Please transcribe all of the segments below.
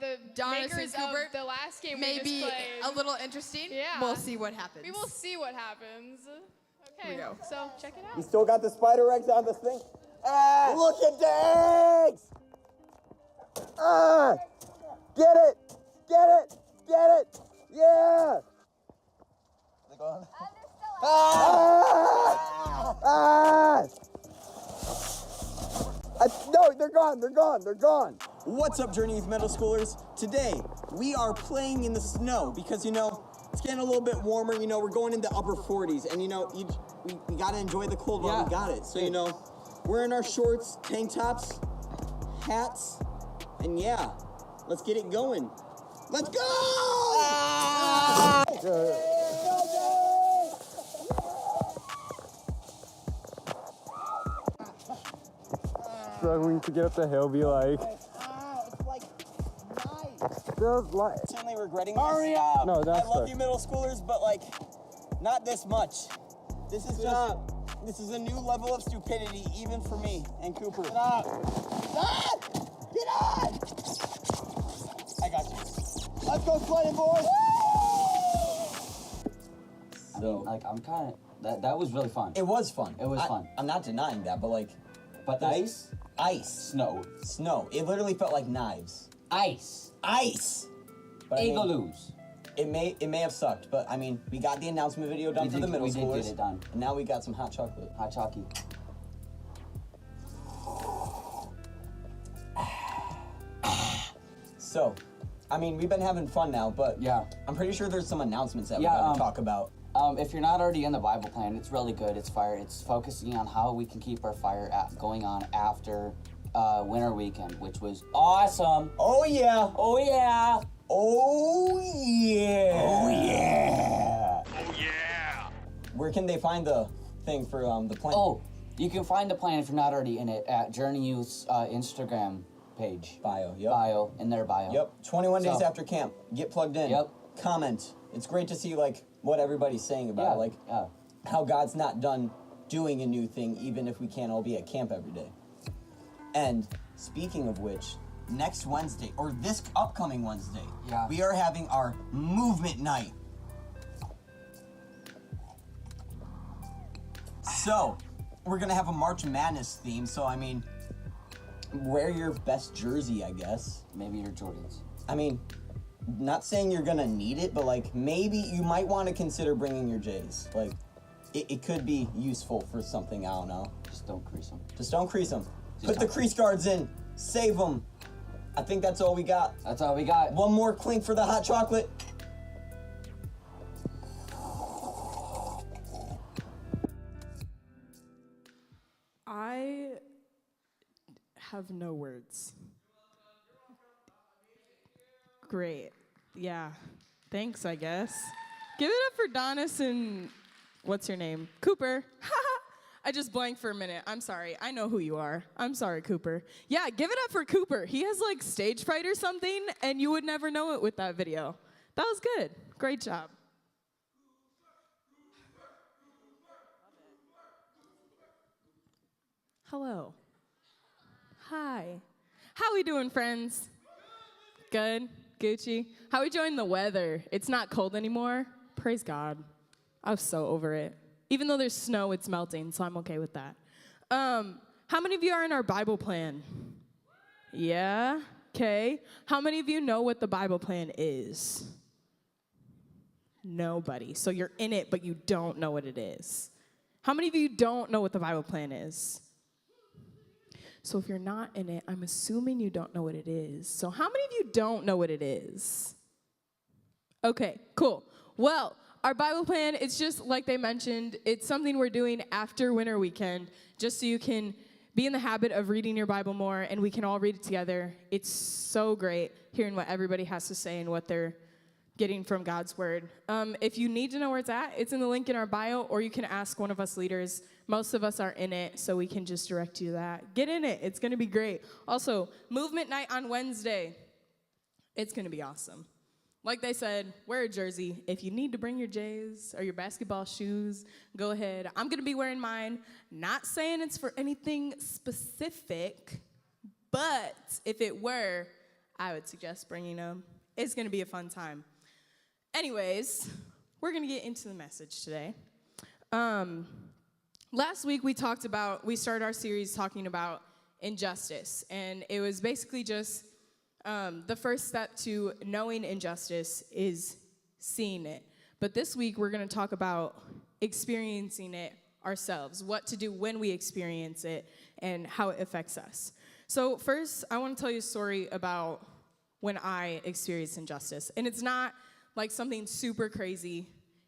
The makers of the last game we just played. A little interesting. Yeah. We'll see what happens. We will see what happens. Okay, Here we go. so check it out. You still got the spider eggs on this thing? Ah! Look at the eggs! Ah! Get it! Get it! Get it! Yeah! They go on? Ah! Ah! No, they're gone, they're gone, they're gone. What's up, Jrnyth Middle Schoolers? Today, we are playing in the snow because, it's getting a little bit warmer. We're going into upper 40s, and, we gotta enjoy the cold while we got it. So, we're in our shorts, tank tops, hats, and yeah, let's get it going. Let's go! Ah! Struggling to get up the hill, be like. It's like nice. Feels like. Certainly regretting this. Hurry up! No, that's I love you, middle schoolers, but not this much. This is this is a new level of stupidity, even for me and Cooper. Get up! Get on! I got you. Let's go sledding, boys! I'm kind of, that was really fun. It was fun. It was fun. I'm not denying that, but But the ice? Ice. Snow. It literally felt like knives. Ice. But Igaloos. It may have sucked, but we got the announcement video done for the middle schoolers. We did get it done. And now we got some hot chocolate. Hot chalky. So, we've been having fun now, but yeah, I'm pretty sure there's some announcements that we gotta talk about. If you're not already in the Bible plan, it's really good. It's fire. It's focusing on how we can keep our fire going on after winter weekend, which was awesome. Oh yeah. Oh yeah. Oh yeah. Oh yeah. Oh yeah. Where can they find the thing for the plan? Oh, you can find the plan if you're not already in it at Jrnyth's Instagram page. Bio. Yep. Bio. In their bio. Yep. 21 days after camp. Get plugged in. Yep. Comment. It's great to see what everybody's saying about it. How God's not done doing a new thing, even if we can't all be at camp every day. And speaking of which, next Wednesday, or this upcoming Wednesday, we are having our movement night. So, we're gonna have a March Madness theme, so wear your best jersey, I guess. Maybe your Jordans. Not saying you're gonna need it, but maybe you might want to consider bringing your J's. It could be useful for something, I don't know. Just don't crease them. Just don't crease them. Put the crease guards in. Save them. I think that's all we got. That's all we got. One more clink for the hot chocolate. I have no words. Great. Yeah. Thanks, I guess. Give it up for Donis and what's your name? Cooper. I just blanked for a minute. I'm sorry. I know who you are. I'm sorry, Cooper. Yeah, give it up for Cooper. He has stage fright or something, and you would never know it with that video. That was good. Great job. Hello. Hi. How we doing, friends? Good? Gucci? How we enjoying the weather? It's not cold anymore. Praise God. I was so over it. Even though there's snow, it's melting, so I'm okay with that. How many of you are in our Bible plan? Yeah? Okay. How many of you know what the Bible plan is? Nobody. So you're in it, but you don't know what it is. How many of you don't know what the Bible plan is? So if you're not in it, I'm assuming you don't know what it is. So how many of you don't know what it is? Okay, cool. Well, our Bible plan, it's just like they mentioned, it's something we're doing after winter weekend, just so you can be in the habit of reading your Bible more, and we can all read it together. It's so great hearing what everybody has to say and what they're getting from God's word. If you need to know where it's at, it's in the link in our bio, or you can ask one of us leaders. Most of us are in it, so we can just direct you to that. Get in it. It's going to be great. Also, movement night on Wednesday. It's going to be awesome. Like they said, wear a jersey. If you need to bring your J's or your basketball shoes, go ahead. I'm going to be wearing mine. Not saying it's for anything specific, but if it were, I would suggest bringing them. It's going to be a fun time. Anyways, we're going to get into the message today. Last week we started our series talking about injustice, and it was basically just the first step to knowing injustice is seeing it. But this week we're going to talk about experiencing it ourselves, what to do when we experience it, and how it affects us. So first, I want to tell you a story about when I experienced injustice. And it's not like something super crazy.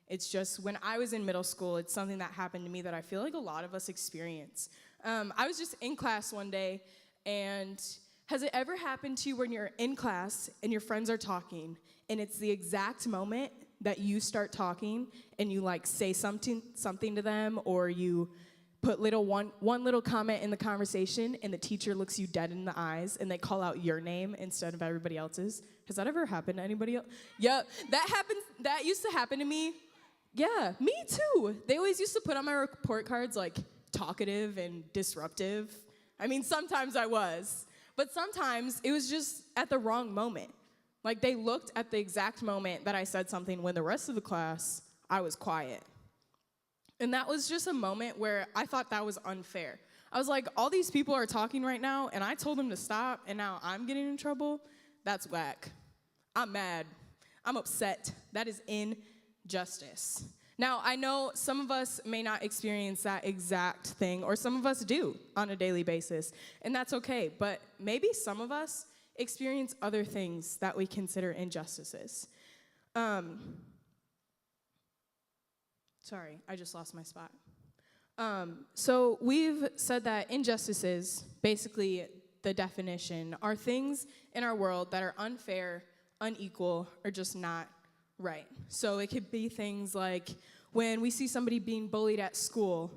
It's just when I was in middle school, it's something that happened to me that I feel like a lot of us experience. I was just in class one day, and has it ever happened to you when you're in class and your friends are talking, and it's the exact moment that you start talking and you like say something to them, or you put one little comment in the conversation and the teacher looks you dead in the eyes and they call out your name instead of everybody else's? Has that ever happened to anybody else? Yeah, that used to happen to me. Yeah, me too. They always used to put on my report cards like talkative and disruptive. I mean, sometimes I was, but sometimes it was just at the wrong moment. Like, they looked at the exact moment that I said something when the rest of the class, I was quiet. And that was just a moment where I thought that was unfair. I was like, all these people are talking right now, and I told them to stop, and now I'm getting in trouble? That's whack. I'm mad. I'm upset. That is injustice. Now, I know some of us may not experience that exact thing, or some of us do on a daily basis, and that's okay. But maybe some of us experience other things that we consider injustices. Sorry, I just lost my spot. So we've said that injustices, basically the definition, are things in our world that are unfair, unequal, or just not right. So it could be things like when we see somebody being bullied at school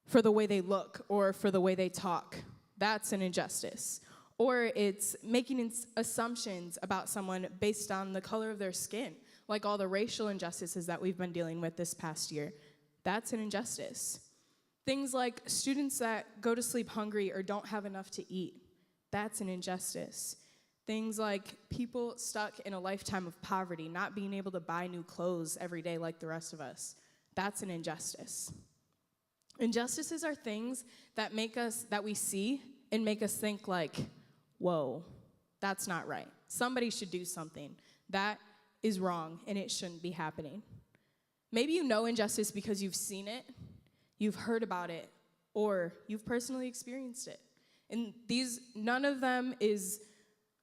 for the way they look or for the way they talk. That's an injustice. Or it's making assumptions about someone based on the color of their skin, like all the racial injustices that we've been dealing with this past year. That's an injustice. Things like students that go to sleep hungry or don't have enough to eat. That's an injustice. Things like people stuck in a lifetime of poverty, not being able to buy new clothes every day like the rest of us. That's an injustice. Injustices are things that we see and make us think like, whoa, that's not right. Somebody should do something. That is wrong, and it shouldn't be happening. Maybe you know injustice because you've seen it, you've heard about it, or you've personally experienced it. And none of them is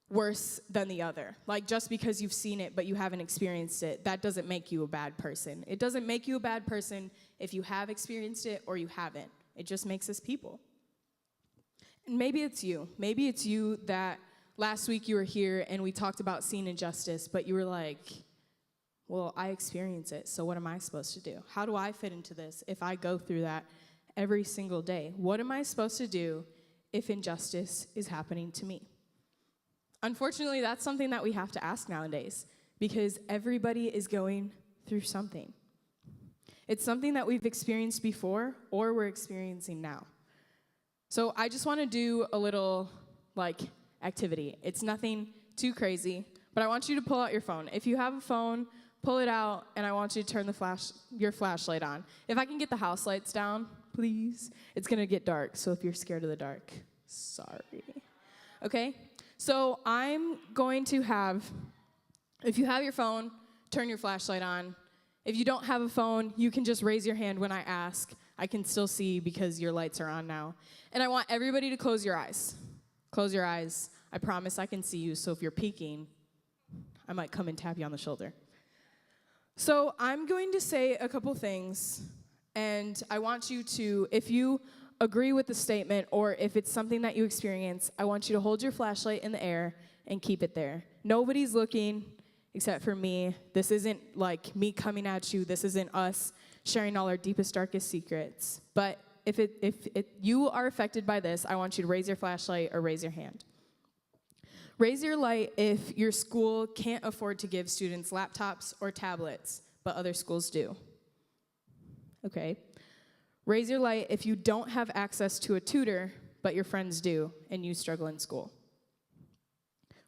worse than the other. Like, just because you've seen it but you haven't experienced it, that doesn't make you a bad person. It doesn't make you a bad person if you have experienced it or you haven't. It just makes us people. And maybe it's you. Maybe it's you that last week you were here and we talked about seeing injustice, but you were like, well, I experience it, so what am I supposed to do? How do I fit into this if I go through that every single day? What am I supposed to do if injustice is happening to me? Unfortunately, that's something that we have to ask nowadays because everybody is going through something. It's something that we've experienced before or we're experiencing now. So I just want to do a little, activity. It's nothing too crazy, but I want you to pull out your phone. If you have a phone, pull it out, and I want you to turn your flashlight on. If I can get the house lights down, please. It's going to get dark, so if you're scared of the dark, sorry. Okay? So I'm going to if you have your phone, turn your flashlight on. If you don't have a phone, you can just raise your hand when I ask. I can still see because your lights are on now. And I want everybody to close your eyes. Close your eyes. I promise I can see you, so if you're peeking, I might come and tap you on the shoulder. So I'm going to say a couple things, and I want you to, if you agree with the statement or if it's something that you experience, I want you to hold your flashlight in the air and keep it there. Nobody's looking except for me. This isn't like me coming at you. This isn't us sharing all our deepest, darkest secrets. But if you are affected by this, I want you to raise your flashlight or raise your hand. Raise your light if your school can't afford to give students laptops or tablets, but other schools do. Okay. Raise your light if you don't have access to a tutor, but your friends do, and you struggle in school.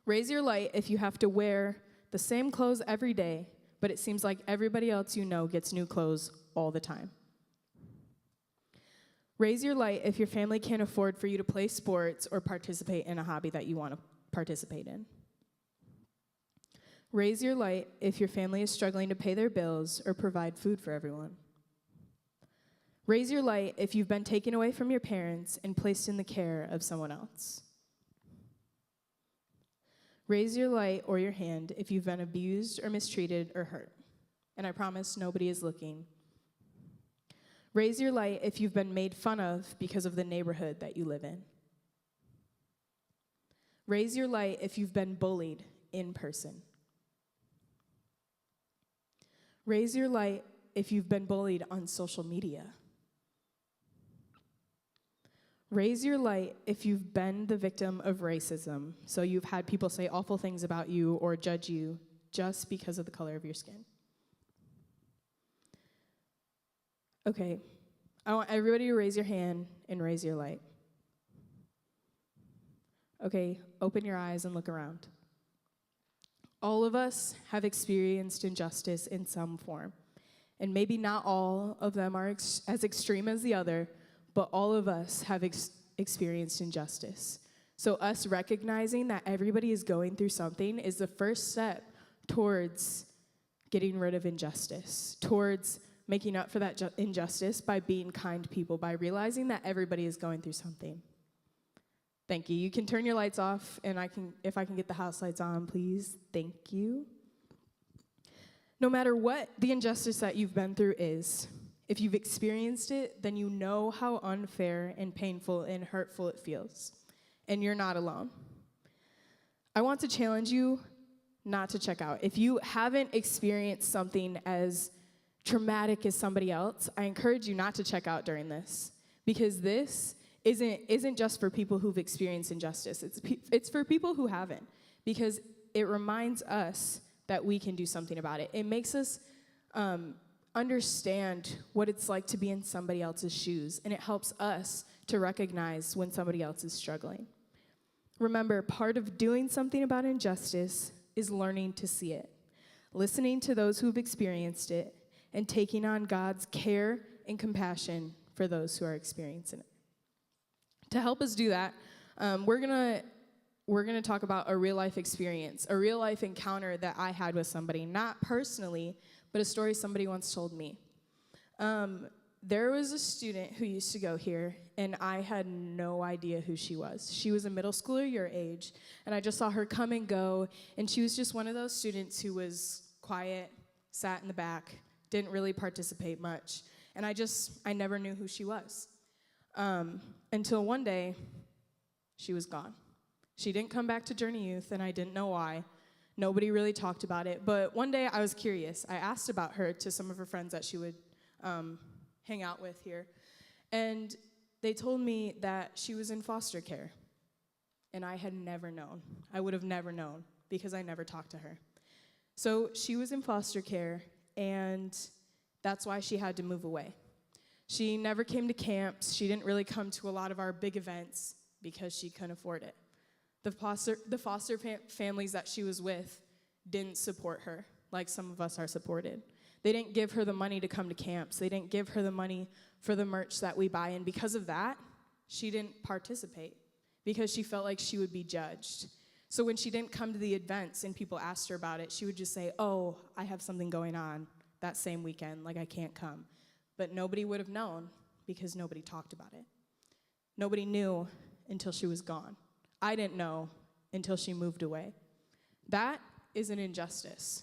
Raise your light if you have to wear the same clothes every day, but it seems like everybody else you know gets new clothes all the time. Raise your light if your family can't afford for you to play sports or participate in a hobby that you want to participate in. Raise your light if your family is struggling to pay their bills or provide food for everyone. Raise your light if you've been taken away from your parents and placed in the care of someone else. Raise your light or your hand if you've been abused or mistreated or hurt. And I promise nobody is looking. Raise your light if you've been made fun of because of the neighborhood that you live in. Raise your light if you've been bullied in person. Raise your light if you've been bullied on social media. Raise your light if you've been the victim of racism, so you've had people say awful things about you or judge you just because of the color of your skin. Okay, I want everybody to raise your hand and raise your light. Okay, open your eyes and look around. All of us have experienced injustice in some form, and maybe not all of them are as extreme as the other, but all of us have experienced injustice. So us recognizing that everybody is going through something is the first step towards getting rid of injustice, towards making up for that injustice by being kind people, by realizing that everybody is going through something. Thank you. You can turn your lights off, and if I can get the house lights on, please. Thank you. No matter what the injustice that you've been through is, if you've experienced it, then you know how unfair and painful and hurtful it feels, and you're not alone. I want to challenge you not to check out. If you haven't experienced something as traumatic as somebody else, I encourage you not to check out during this, because this isn't just for people who've experienced injustice. It's for people who haven't, because it reminds us that we can do something about it. It makes us understand what it's like to be in somebody else's shoes, and it helps us to recognize when somebody else is struggling. Remember, part of doing something about injustice is learning to see it, listening to those who've experienced it, and taking on God's care and compassion for those who are experiencing it. To help us do that, we're gonna talk about a real life experience, a real life encounter that I had with somebody, not personally, but a story somebody once told me. There was a student who used to go here, and I had no idea who she was. She was a middle schooler your age, and I just saw her come and go, and she was just one of those students who was quiet, sat in the back, didn't really participate much, and I never knew who she was. Until one day, she was gone. She didn't come back to Journey Youth, and I didn't know why. Nobody really talked about it, but one day I was curious. I asked about her to some of her friends that she would hang out with here, and they told me that she was in foster care, and I had never known. I would have never known because I never talked to her. So she was in foster care, and that's why she had to move away. She never came to camps. She didn't really come to a lot of our big events because she couldn't afford it. The foster families that she was with didn't support her like some of us are supported. They didn't give her the money to come to camps. They didn't give her the money for the merch that we buy. And because of that, she didn't participate because she felt like she would be judged. So when she didn't come to the events and people asked her about it, she would just say, "Oh, I have something going on that same weekend, like I can't come." But nobody would have known because nobody talked about it. Nobody knew until she was gone. I didn't know until she moved away. That is an injustice.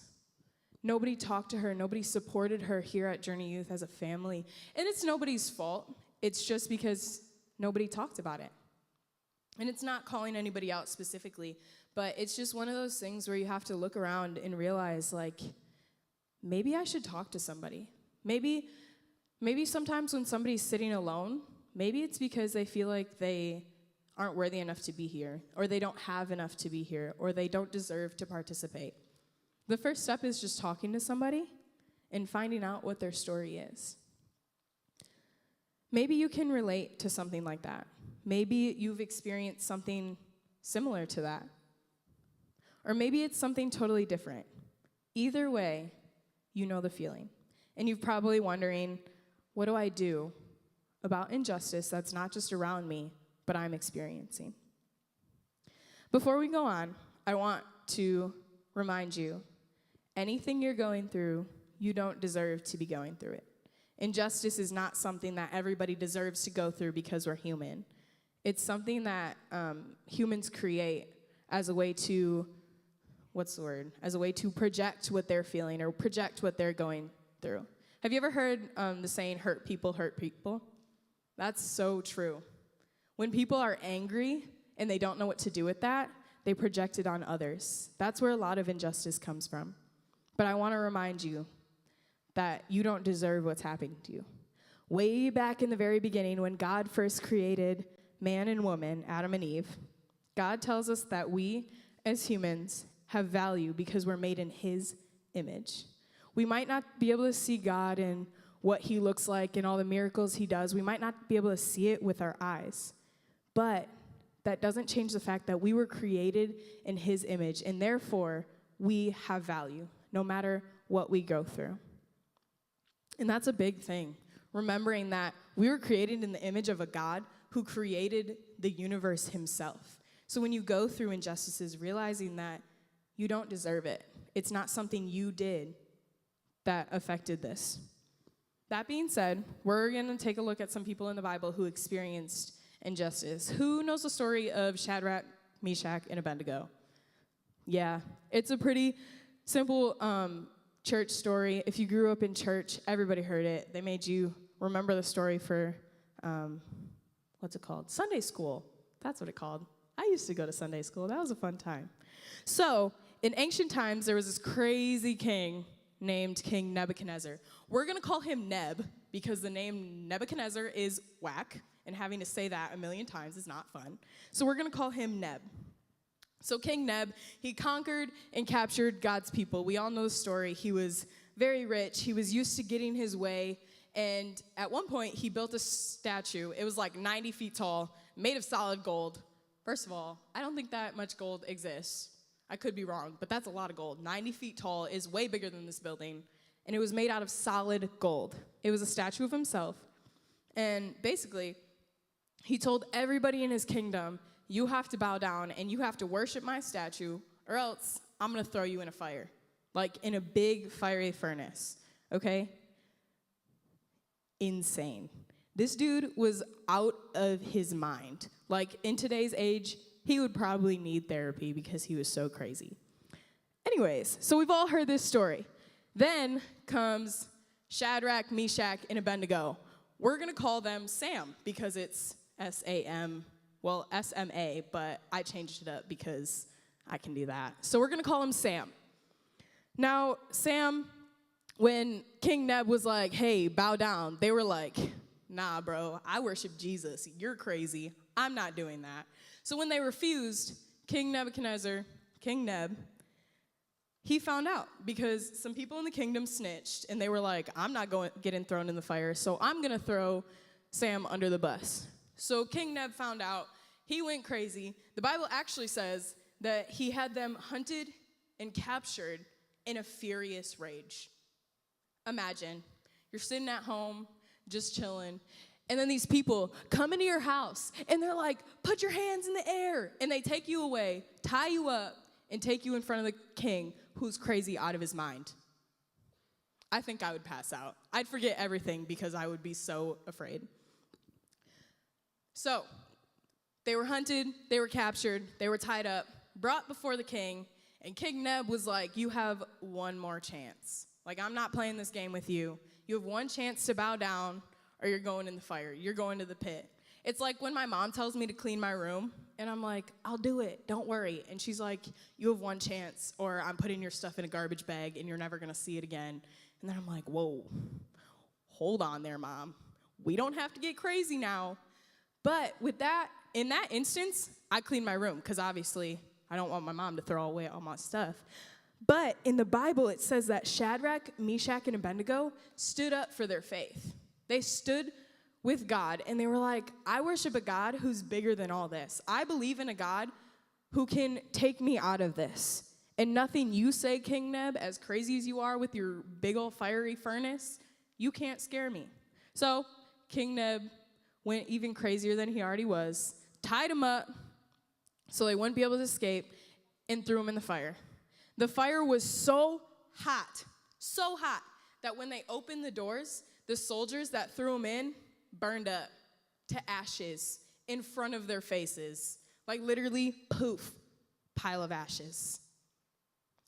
Nobody talked to her. Nobody supported her here at Journey Youth as a family. And it's nobody's fault. It's just because nobody talked about it. And it's not calling anybody out specifically, but it's just one of those things where you have to look around and realize, like, maybe I should talk to somebody. Maybe sometimes when somebody's sitting alone, maybe it's because they feel like they aren't worthy enough to be here, or they don't have enough to be here, or they don't deserve to participate. The first step is just talking to somebody and finding out what their story is. Maybe you can relate to something like that. Maybe you've experienced something similar to that. or maybe it's something totally different. Either way, you know the feeling. And you're probably wondering, what do I do about injustice that's not just around me, but I'm experiencing? Before we go on, I want to remind you, anything you're going through, you don't deserve to be going through it. Injustice is not something that everybody deserves to go through because we're human. It's something that humans create as a way to, as a way to project what they're feeling or project what they're going through. Have you ever heard the saying, hurt people hurt people? That's so true. When people are angry and they don't know what to do with that, they project it on others. That's where a lot of injustice comes from. But I want to remind you that you don't deserve what's happening to you. Way back in the very beginning, when God first created man and woman, Adam and Eve, God tells us that we, as humans, have value because we're made in his image. We might not be able to see God and what he looks like and all the miracles he does. We might not be able to see it with our eyes. But that doesn't change the fact that we were created in his image, and therefore, we have value, no matter what we go through. And that's a big thing, remembering that we were created in the image of a God who created the universe himself. So when you go through injustices, realizing that you don't deserve it. It's not something you did that affected this. That being said, we're going to take a look at some people in the Bible who experienced injustice. Who knows the story of Shadrach, Meshach, and Abednego? Yeah, it's a pretty simple church story. If you grew up in church, everybody heard it. They made you remember the story for, what's it called? Sunday school. That's what it's called. I used to go to Sunday school. That was a fun time. So, in ancient times, there was this crazy king named King Nebuchadnezzar. We're going to call him Neb because the name Nebuchadnezzar is whack, and having to say that a million times is not fun. So we're going to call him Neb. So King Neb, he conquered and captured God's people. We all know the story. He was very rich. He was used to getting his way. And at one point, he built a statue. It was like 90 feet tall, made of solid gold. First of all, I don't think that much gold exists. I could be wrong, but that's a lot of gold. 90 feet tall is way bigger than this building. And it was made out of solid gold. It was a statue of himself. And basically, he told everybody in his kingdom, you have to bow down and you have to worship my statue, or else I'm going to throw you in a fire, like in a big fiery furnace, okay? Insane. This dude was out of his mind. Like, in today's age, he would probably need therapy because he was so crazy. Anyways, so we've all heard this story. Then comes Shadrach, Meshach, and Abednego. We're going to call them Sam because it's S-A-M, well, S-M-A, but I changed it up because I can do that. So we're going to call him Sam. Now, Sam, when King Neb was like, hey, bow down, they were like, nah, bro, I worship Jesus. You're crazy. I'm not doing that. So when they refused, King Nebuchadnezzar, King Neb, he found out because some people in the kingdom snitched, and they were like, I'm not getting thrown in the fire, so I'm going to throw Sam under the bus. So King Neb found out. He went crazy. The Bible actually says that he had them hunted and captured in a furious rage. Imagine, you're sitting at home, just chilling, and then these people come into your house, and they're like, put your hands in the air, and they take you away, tie you up, and take you in front of the king, who's crazy out of his mind. I think I would pass out. I'd forget everything because I would be so afraid. So, they were hunted, they were captured, they were tied up, brought before the king, and King Neb was like, you have one more chance. Like, I'm not playing this game with you. You have one chance to bow down, or you're going in the fire. You're going to the pit. It's like when my mom tells me to clean my room, and I'm like, I'll do it, don't worry. And she's like, you have one chance, or I'm putting your stuff in a garbage bag, and you're never going to see it again. And then I'm like, whoa, hold on there, Mom. We don't have to get crazy now. But with that, in that instance, I cleaned my room, because obviously I don't want my mom to throw away all my stuff. But in the Bible, it says that Shadrach, Meshach, and Abednego stood up for their faith. They stood with God, and they were like, I worship a God who's bigger than all this. I believe in a God who can take me out of this. And nothing you say, King Neb, as crazy as you are with your big old fiery furnace, you can't scare me. So King Neb went even crazier than he already was, tied him up so they wouldn't be able to escape, and threw him in the fire. The fire was so hot, that when they opened the doors, the soldiers that threw him in burned up to ashes in front of their faces. Like literally, poof, pile of ashes.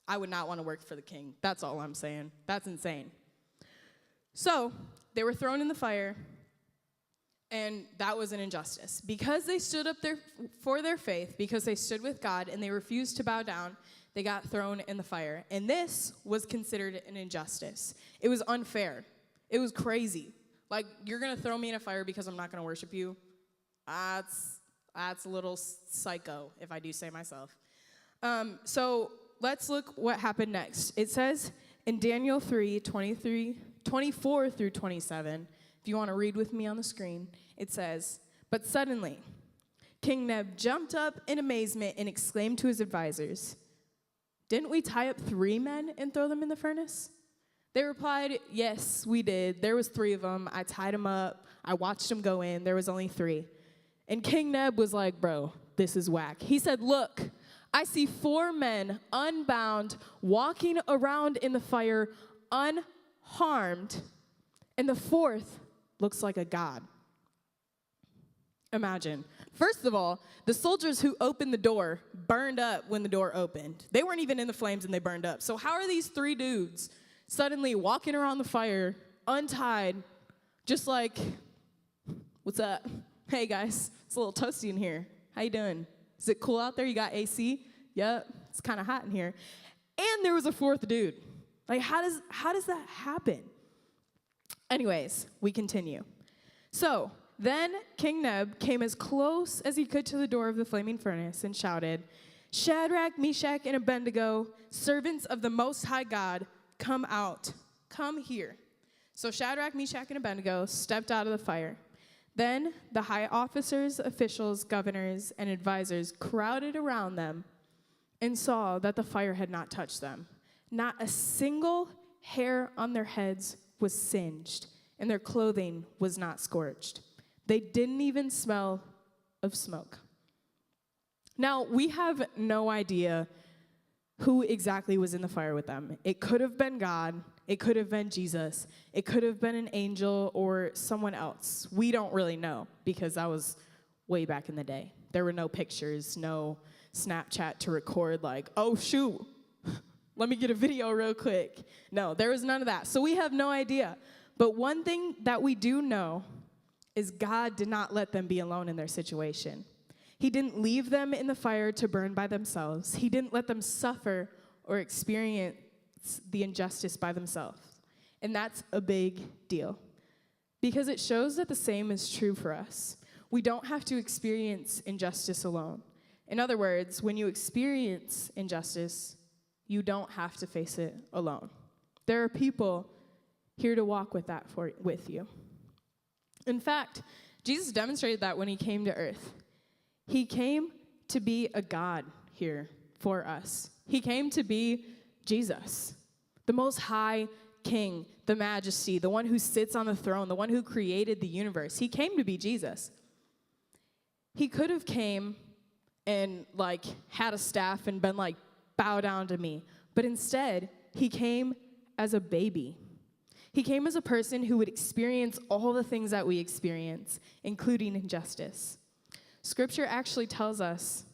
I would not want to work for the king. That's all I'm saying. That's insane. So they were thrown in the fire, and that was an injustice. Because they stood up there for their faith, because they stood with God and they refused to bow down, they got thrown in the fire. And this was considered an injustice. It was unfair. It was crazy. Like, you're going to throw me in a fire because I'm not going to worship you? That's a little psycho, if I do say myself. So let's look what happened next. It says in Daniel 3:24 through 27, if you want to read with me on the screen, it says, "But suddenly, King Neb jumped up in amazement and exclaimed to his advisors, 'Didn't we tie up 3 men and throw them in the furnace?' They replied, 'Yes, we did. There was 3 of them. I tied them up. I watched them go in. There was only 3. And King Neb was like, "Bro, this is whack." He said, "Look, I see 4 men unbound walking around in the fire unharmed, and the 4th looks like a god." Imagine. First of all, the soldiers who opened the door burned up when the door opened. They weren't even in the flames and they burned up. So how are these 3 dudes suddenly walking around the fire, untied, just like, "What's up? Hey guys, it's a little toasty in here. How you doing? Is it cool out there? You got AC? Yep, it's kind of hot in here." And there was a 4th dude. Like, how does that happen? Anyways, we continue. So then King Neb came as close as he could to the door of the flaming furnace and shouted, "Shadrach, Meshach, and Abednego, servants of the Most High God, come out. Come here." So Shadrach, Meshach, and Abednego stepped out of the fire. Then the high officers, officials, governors, and advisors crowded around them and saw that the fire had not touched them. Not a single hair on their heads was singed, and their clothing was not scorched. They didn't even smell of smoke. Now, we have no idea who exactly was in the fire with them. It could have been God. It could have been Jesus. It could have been an angel or someone else. We don't really know because that was way back in the day. There were no pictures, no Snapchat to record like, "Oh, shoot, let me get a video real quick." No, there was none of that. So we have no idea. But one thing that we do know is God did not let them be alone in their situation. He didn't leave them in the fire to burn by themselves. He didn't let them suffer or experience the injustice by themselves. And that's a big deal because it shows that the same is true for us. We don't have to experience injustice alone. In other words, when you experience injustice, you don't have to face it alone. There are people here to walk with that with you. In fact, Jesus demonstrated that when he came to earth. He came to be a God here for us. He came to be Jesus, the Most High King, the Majesty, the one who sits on the throne, the one who created the universe. He came to be Jesus. He could have came and had a staff and been like, "Bow down to me." But instead, he came as a baby. He came as a person who would experience all the things that we experience, including injustice. Scripture actually tells us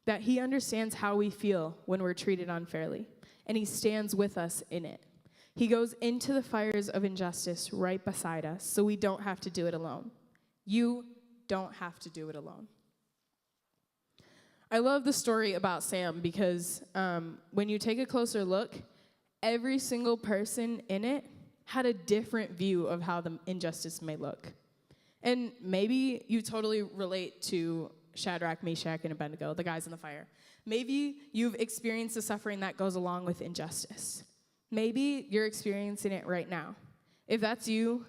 that he understands how we feel when we're treated unfairly, and he stands with us in it. He goes into the fires of injustice right beside us, so we don't have to do it alone. You don't have to do it alone. I love the story about Sam because when you take a closer look, every single person in it had a different view of how the injustice may look. And maybe you totally relate to Shadrach, Meshach, and Abednego, the guys in the fire. Maybe you've experienced the suffering that goes along with injustice. Maybe you're experiencing it right now. If that's you,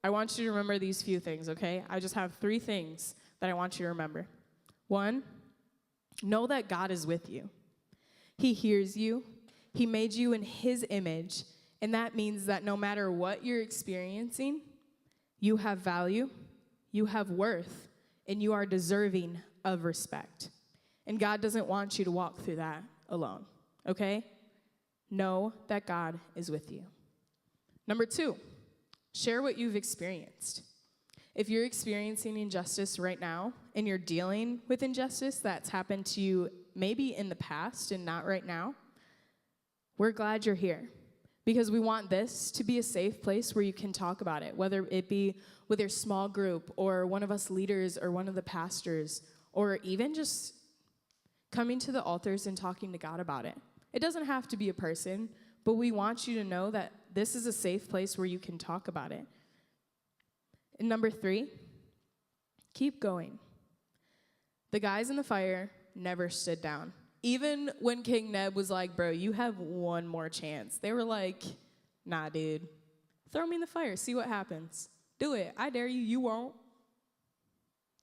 I want you to remember these few things, okay? I just have 3 things that I want you to remember. 1, know that God is with you. He hears you. He made you in his image. And that means that no matter what you're experiencing, you have value, you have worth, and you are deserving of respect. And God doesn't want you to walk through that alone, okay? Know that God is with you. Number 2, share what you've experienced. If you're experiencing injustice right now and you're dealing with injustice that's happened to you maybe in the past and not right now, we're glad you're here because we want this to be a safe place where you can talk about it, whether it be with your small group or one of us leaders or one of the pastors, or even just coming to the altars and talking to God about it. It doesn't have to be a person, but we want you to know that this is a safe place where you can talk about it. And number 3, keep going. The guys in the fire never stood down. Even when King Neb was like, bro, you have one more chance. They were like, nah, dude. Throw me in the fire. See what happens. Do it. I dare you. You won't.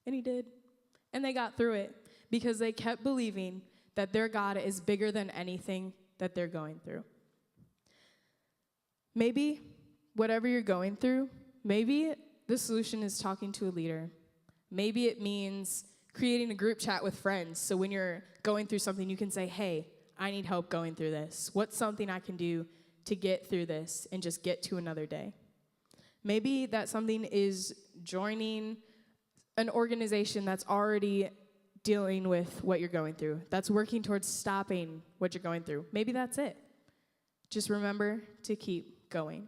And he did. And they got through it because they kept believing that their God is bigger than anything that they're going through. Maybe whatever you're going through, maybe the solution is talking to a leader. Maybe it means creating a group chat with friends. So when you're going through something, you can say, hey, I need help going through this. What's something I can do to get through this and just get to another day? Maybe that something is joining an organization that's already dealing with what you're going through, that's working towards stopping what you're going through. Maybe that's it. Just remember to keep going.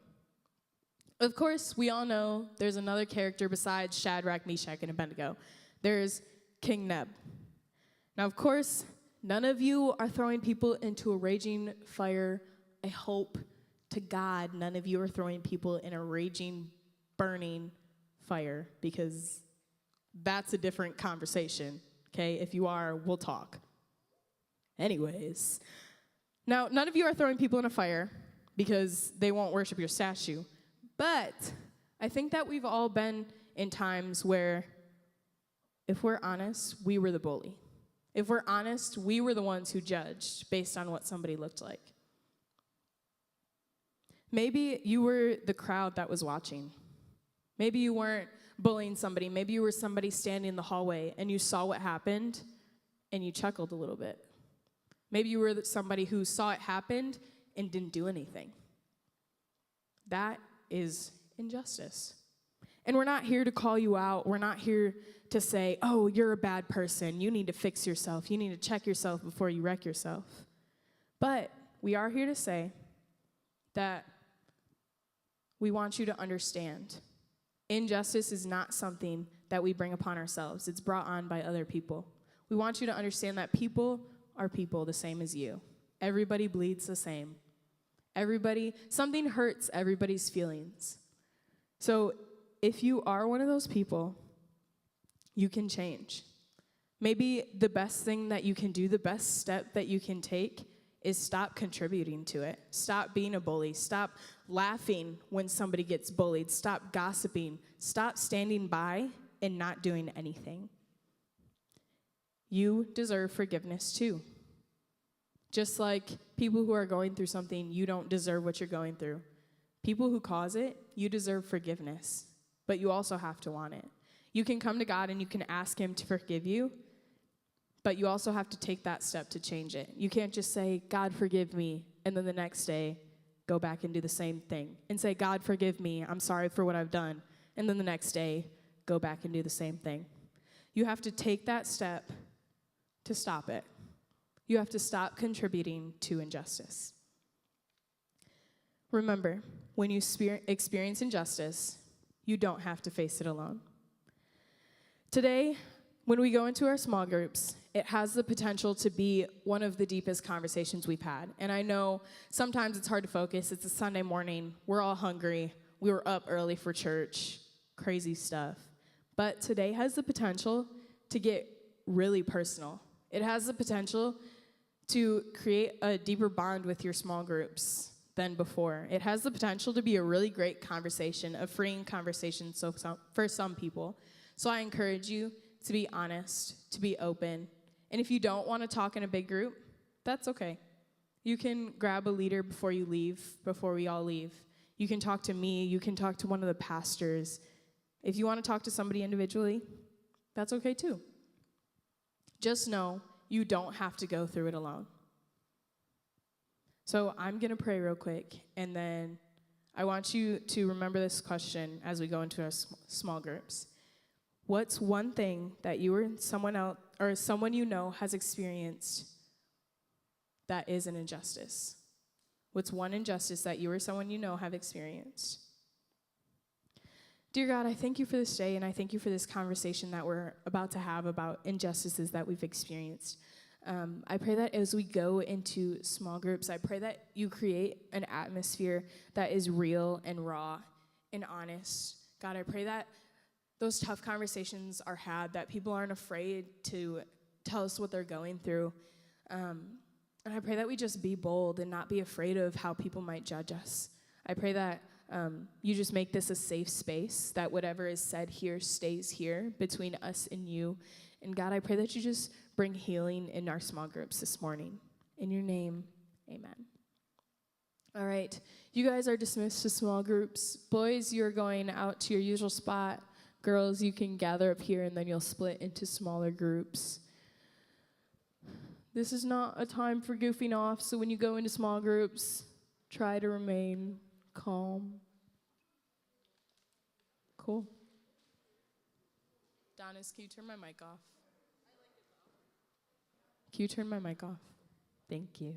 Of course, we all know there's another character besides Shadrach, Meshach, and Abednego. There's King Neb. Now, of course, none of you are throwing people into a raging fire. I hope to God none of you are throwing people in a raging, burning fire, because that's a different conversation, okay? If you are, we'll talk. Anyways. Now, none of you are throwing people in a fire because they won't worship your statue. But I think that we've all been in times where, if we're honest, we were the bully. If we're honest, we were the ones who judged based on what somebody looked like. Maybe you were the crowd that was watching. Maybe you weren't bullying somebody. Maybe you were somebody standing in the hallway and you saw what happened and you chuckled a little bit. Maybe you were somebody who saw it happen and didn't do anything. That is injustice. And we're not here to call you out. We're not here to say, oh, you're a bad person. You need to fix yourself. You need to check yourself before you wreck yourself. But we are here to say that we want you to understand injustice is not something that we bring upon ourselves. It's brought on by other people. We want you to understand that people are people the same as you. Everybody bleeds the same. Something hurts everybody's feelings. So if you are one of those people, you can change. Maybe the best thing that you can do, the best step that you can take is stop contributing to it. Stop being a bully. Stop laughing when somebody gets bullied. Stop gossiping. Stop standing by and not doing anything. You deserve forgiveness too. Just like people who are going through something, you don't deserve what you're going through. People who cause it, you deserve forgiveness, but you also have to want it. You can come to God and you can ask him to forgive you, but you also have to take that step to change it. You can't just say, God, forgive me, and then the next day go back and do the same thing and say, God, forgive me, I'm sorry for what I've done, and then the next day go back and do the same thing. You have to take that step to stop it. You have to stop contributing to injustice. Remember, when you experience injustice, you don't have to face it alone. Today, when we go into our small groups, it has the potential to be one of the deepest conversations we've had. And I know sometimes it's hard to focus. It's a Sunday morning. We're all hungry. We were up early for church. Crazy stuff. But today has the potential to get really personal. It has the potential to create a deeper bond with your small groups than before. It has the potential to be a really great conversation, a freeing conversation for some people. So I encourage you to be honest, to be open. And if you don't want to talk in a big group, that's okay. You can grab a leader before you leave, before we all leave. You can talk to me. You can talk to one of the pastors. If you want to talk to somebody individually, that's okay too. Just know you don't have to go through it alone. So I'm going to pray real quick, and then I want you to remember this question as we go into our small groups. What's one thing that you or someone else or someone you know has experienced that is an injustice? What's one injustice that you or someone you know have experienced? Dear God, I thank you for this day, and I thank you for this conversation that we're about to have about injustices that we've experienced. I pray that as we go into small groups, I pray that you create an atmosphere that is real and raw and honest. God, I pray that those tough conversations are had, that people aren't afraid to tell us what they're going through. And I pray that we just be bold and not be afraid of how people might judge us. I pray that you just make this a safe space, that whatever is said here stays here between us and you. And God, I pray that you just bring healing in our small groups this morning. In your name, amen. All right, you guys are dismissed to small groups. Boys, you're going out to your usual spot. Girls, you can gather up here, and then you'll split into smaller groups. This is not a time for goofing off, so when you go into small groups, try to remain calm. Cool. Donis, can you turn my mic off? Can you turn my mic off? Thank you.